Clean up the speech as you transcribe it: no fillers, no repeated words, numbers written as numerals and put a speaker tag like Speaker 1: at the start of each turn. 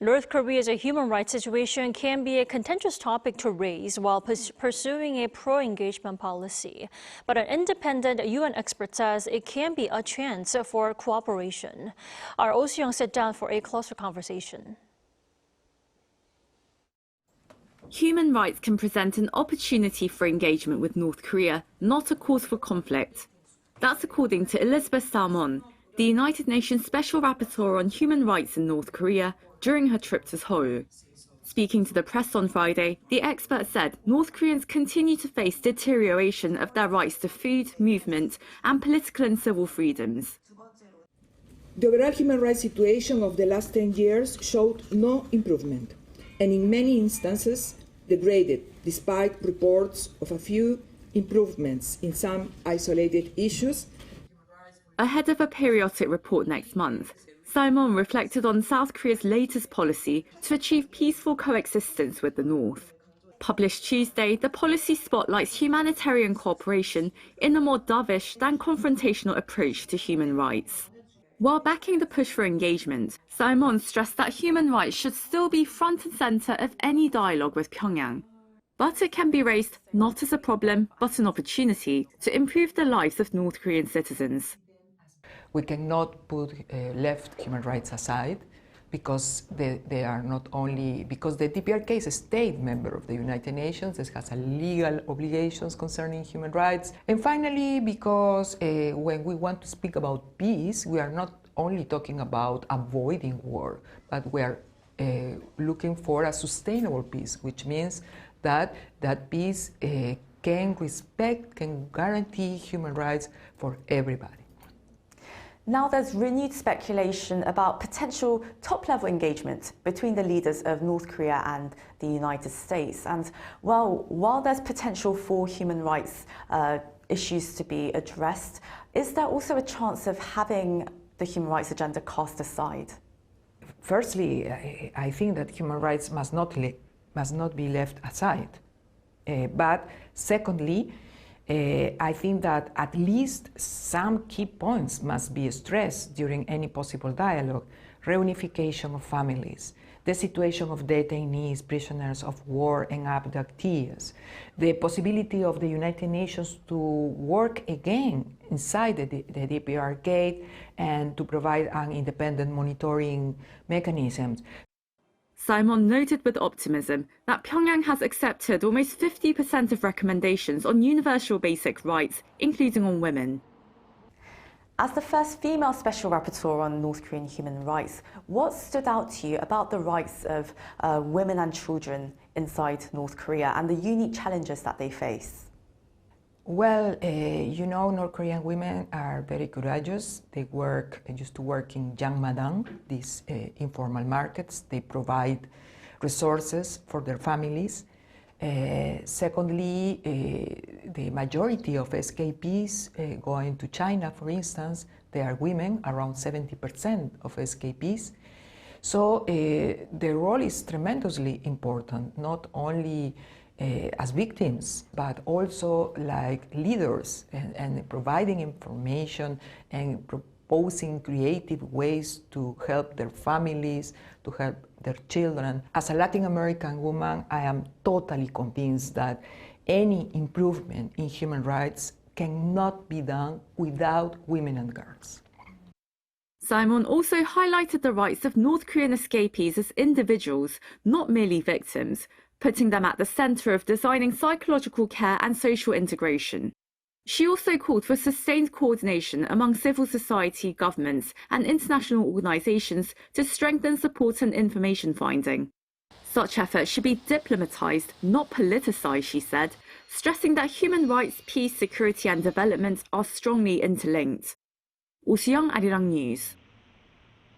Speaker 1: North Korea's human rights situation can be a contentious topic to raise while pursuing a pro-engagement policy. But an independent UN expert says it can be a chance for cooperation. Our Oh Soo-young sat down for a closer conversation.
Speaker 2: Human rights can present an opportunity for engagement with North Korea, not a cause for conflict. That's according to Elizabeth Salmón, the United Nations Special Rapporteur on Human Rights in North Korea, during her trip to Seoul. Speaking to the press on Friday, the expert said North Koreans continue to face deterioration of their rights to food, movement, and political and civil freedoms.
Speaker 3: The overall human rights situation of the last 10 years showed no improvement, and in many instances degraded, despite reports of a few improvements in some isolated issues.
Speaker 2: Ahead of a periodic report next month, Salmón reflected on South Korea's latest policy to achieve peaceful coexistence with the North. Published Tuesday, the policy spotlights humanitarian cooperation in a more dovish than confrontational approach to human rights. While backing the push for engagement, Salmón stressed that human rights should still be front and center of any dialogue with Pyongyang. But it can be raised not as a problem, but an opportunity to improve the lives of North Korean citizens.
Speaker 4: We cannot put left human rights aside because they are not only because the DPRK is a state member of the United Nations, it has a legal obligations concerning human rights, and finally because when we want to speak about peace, we are not only talking about avoiding war, but we are looking for a sustainable peace, which means that that peace can guarantee human rights for everybody.
Speaker 5: Now there's renewed speculation about potential top-level engagement between the leaders of North Korea and the United States. And well, while there's potential for human rights issues to be addressed, is there also a chance of having the human rights agenda cast aside?
Speaker 4: Firstly, I think that human rights must not be left aside. But secondly, I think that at least some key points must be stressed during any possible dialogue. Reunification of families, the situation of detainees, prisoners of war and abductees, the possibility of the United Nations to work again inside the DPRK and to provide an independent monitoring mechanisms.
Speaker 2: Salmón noted with optimism that Pyongyang has accepted almost 50% of recommendations on universal basic rights, including on women.
Speaker 5: As the first female special rapporteur on North Korean human rights, what stood out to you about the rights of women and children inside North Korea and the unique challenges that they face?
Speaker 4: Well, you know, North Korean women are very courageous. They used to work in Jangmadang, these informal markets. They provide resources for their families. Secondly, the majority of escapees going to China, for instance, they are women, around 70% of escapees. So their role is tremendously important, not only as victims, but also like leaders and providing information and proposing creative ways to help their families, to help their children. As a Latin American woman, I am totally convinced that any improvement in human rights cannot be done without women and girls.
Speaker 2: Salmón also highlighted the rights of North Korean escapees as individuals, not merely victims, putting them at the center of designing psychological care and social integration. She also called for sustained coordination among civil society, governments, and international organizations to strengthen support and information finding. Such efforts should be diplomatized, not politicized, she said, stressing that human rights, peace, security, and development are strongly interlinked. Oh Soo-young, ArirangNews.